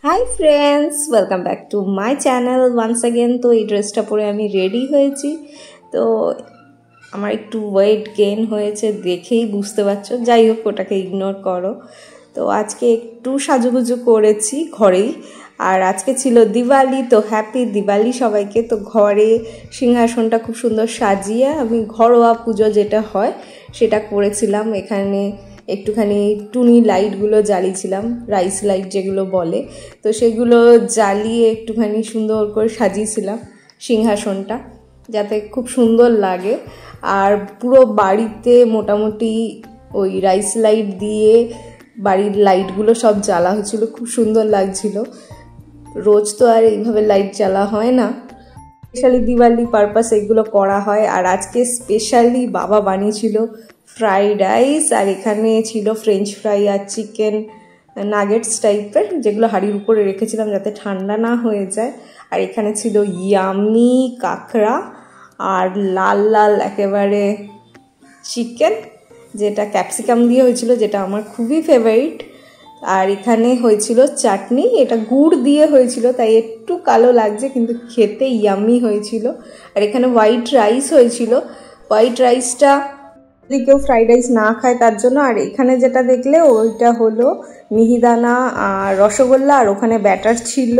High friends, welcome back to my channel once again. তো এই ড্রেসটা পরে আমি রেডি হয়েছি। তো আমার একটু ওয়েট গেইন হয়েছে, দেখেই বুঝতে পারছো। যাই হোক, ওটাকে ইগনোর করো। তো আজকে একটু সাজুগুজু করেছি ঘরেই, আর আজকে ছিল দিওয়ালি। তো হ্যাপি দিওয়ালি সবাইকে। তো ঘরে সিংহাসনটা খুব সুন্দর সাজিয়ে আমি ঘরোয়া পুজো যেটা হয় সেটা করেছিলাম। এখানে একটুখানি টুনি লাইটগুলো জ্বালিয়েছিলাম, রাইস লাইট যেগুলো বলে। তো সেগুলো জ্বালিয়ে একটুখানি সুন্দর করে সাজিয়েছিলাম সিংহাসনটা, যাতে খুব সুন্দর লাগে। আর পুরো বাড়িতে মোটামুটি ওই রাইস লাইট দিয়ে বাড়ির লাইটগুলো সব জ্বালা হয়েছিল, খুব সুন্দর লাগছিল। রোজ তো আর এইভাবে লাইট জ্বালা হয় না, স্পেশালি দিওয়ালি পারপাস এগুলো করা হয়। আর আজকে স্পেশালি বাবা বানিয়েছিল ফ্রাইড রাইস, আর এখানে ছিল ফ্রেঞ্চ ফ্রাই আর চিকেন নাগেটস টাইপের, যেগুলো হাঁড়ির উপরে রেখেছিলাম যাতে ঠান্ডা না হয়ে যায়। আর এখানে ছিল ইয়ামি কাঁকড়া আর লাল লাল একেবারে চিকেন, যেটা ক্যাপসিকাম দিয়ে হয়েছিল, যেটা আমার খুবই ফেভারিট। আর এখানে হয়েছিল চাটনি, এটা গুড় দিয়ে হয়েছিল তাই একটু কালো লাগছে, কিন্তু খেতে ইয়ামি হয়েছিল। আর এখানে হোয়াইট রাইস হয়েছিল, হোয়াইট রাইসটা যদি কেউ ফ্রাইড রাইস না খায় তার জন্য। আর এখানে যেটা দেখলে ওইটা হলো মিহিদানা আর রসগোল্লা, আর ওখানে ব্যাটার ছিল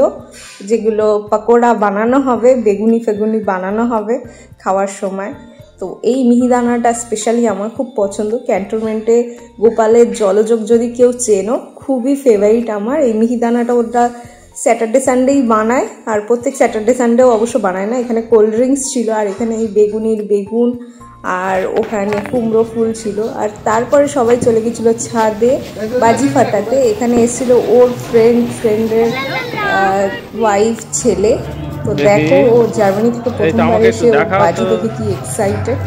যেগুলো পকোড়া বানানো হবে, বেগুনি ফেগুনি বানানো হবে খাওয়ার সময়। তো এই মিহিদানাটা স্পেশালি আমার খুব পছন্দ। ক্যান্টনমেন্টে গোপালের জলযোগ যদি কেউ চেনো, খুবই ফেভারিট আমার এই মিহিদানাটা। ওটা স্যাটারডে সানডেই বানায়, আর প্রত্যেক স্যাটারডে সানডেও অবশ্য বানায় না। এখানে কোল্ড ড্রিঙ্কস ছিল, আর এখানে এই বেগুনির বেগুন, আর ওখানে কুমড়ো ফুল ছিল। আর তারপরে সবাই চলে গেছিলো ছাদে বাজি ফাটাতে। এখানে এসেছিল ওর ফ্রেন্ডের ওয়াইফ ছেলে। তো দেখো, ও জার্মানি থেকে প্রথমবার এসে বাজি দেখে কি এক্সাইটেড।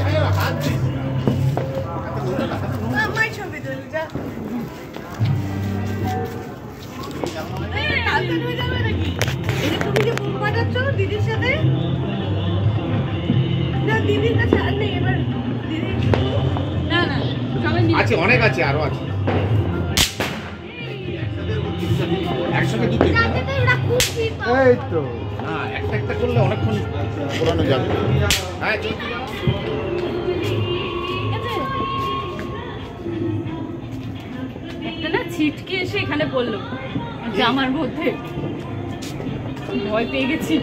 আছে, অনেক আছে, আরো আছে একসাথে দুটো। এই তো হ্যাঁ, একটা একটা করলে অনেকক্ষণ পুরানো যাবে। হ্যাঁ, একটা না ছিটকে এসে এখানে পড়লো জামার মধ্যে, ভয় পেয়ে গেছি।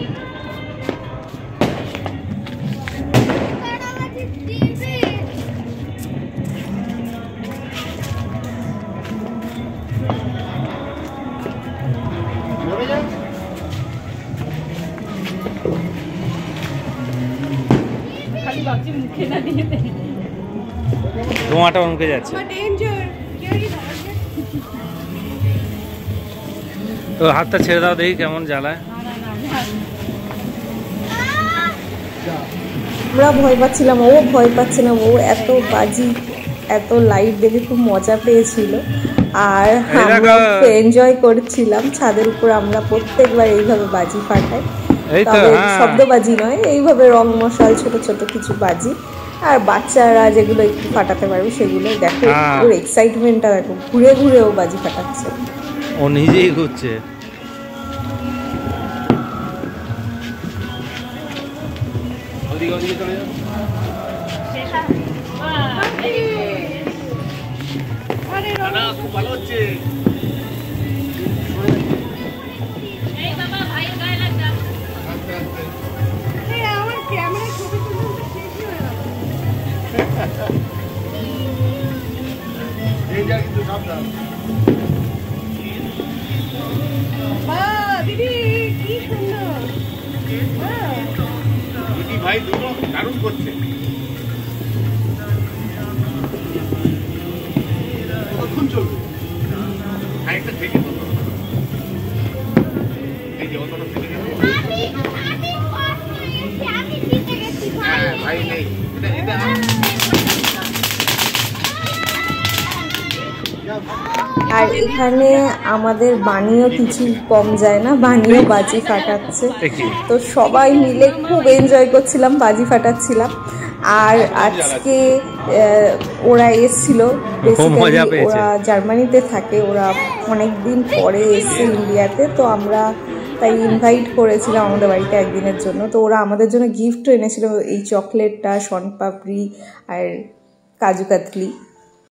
ধোঁয়াটা মুখে যাচ্ছে, তো হাতটা ছেড়ে দাও, দেখি কেমন জ্বালায়। আমরা ভয় পাচ্ছিলাম, ও ভয় পাচ্ছে না। ও এত বাজি এত লাইট দেখে খুব মজা পেয়েছিল, আর আমরা এনজয় করছিলাম। ছাদের উপর আমরা প্রত্যেকবার এইভাবে বাজি ফাটাই, তবে শব্দবাজি নয়, এইভাবে রং মশাল ছোট ছোট কিছু বাজি। আর বাচ্চারা যেগুলো একটু ফাটাতে পারবে সেগুলো। দেখো ওর এক্সাইটমেন্টটা দেখো, ঘুরে ঘুরে ও বাজি ফাটাচ্ছে, ও নিজেই ঘুরছে। খুব ভালো হচ্ছে। ভাই দুটো দারুণ করছে। কতক্ষণ চলবে? আরেকটা থেকে এই যে অতটা থেকে ভাই নেই। আর এখানে আমাদের বানিও কিছু কম যায় না, বানিও বাজি ফাটাচ্ছে। তো সবাই মিলে খুব এনজয় করছিলাম, বাজি ফাটাচ্ছিলাম। আর আজকে ওরা এসেছিল, ওরা জার্মানিতে থাকে, ওরা অনেক দিন পরে এসছে ইন্ডিয়াতে, তো আমরা তাই ইনভাইট করেছিলাম আমাদের বাড়িতে একদিনের জন্য। তো ওরা আমাদের জন্য গিফটও এনেছিল, এই চকলেটটা, শনপাপড়ি আর কাজু কাতলি।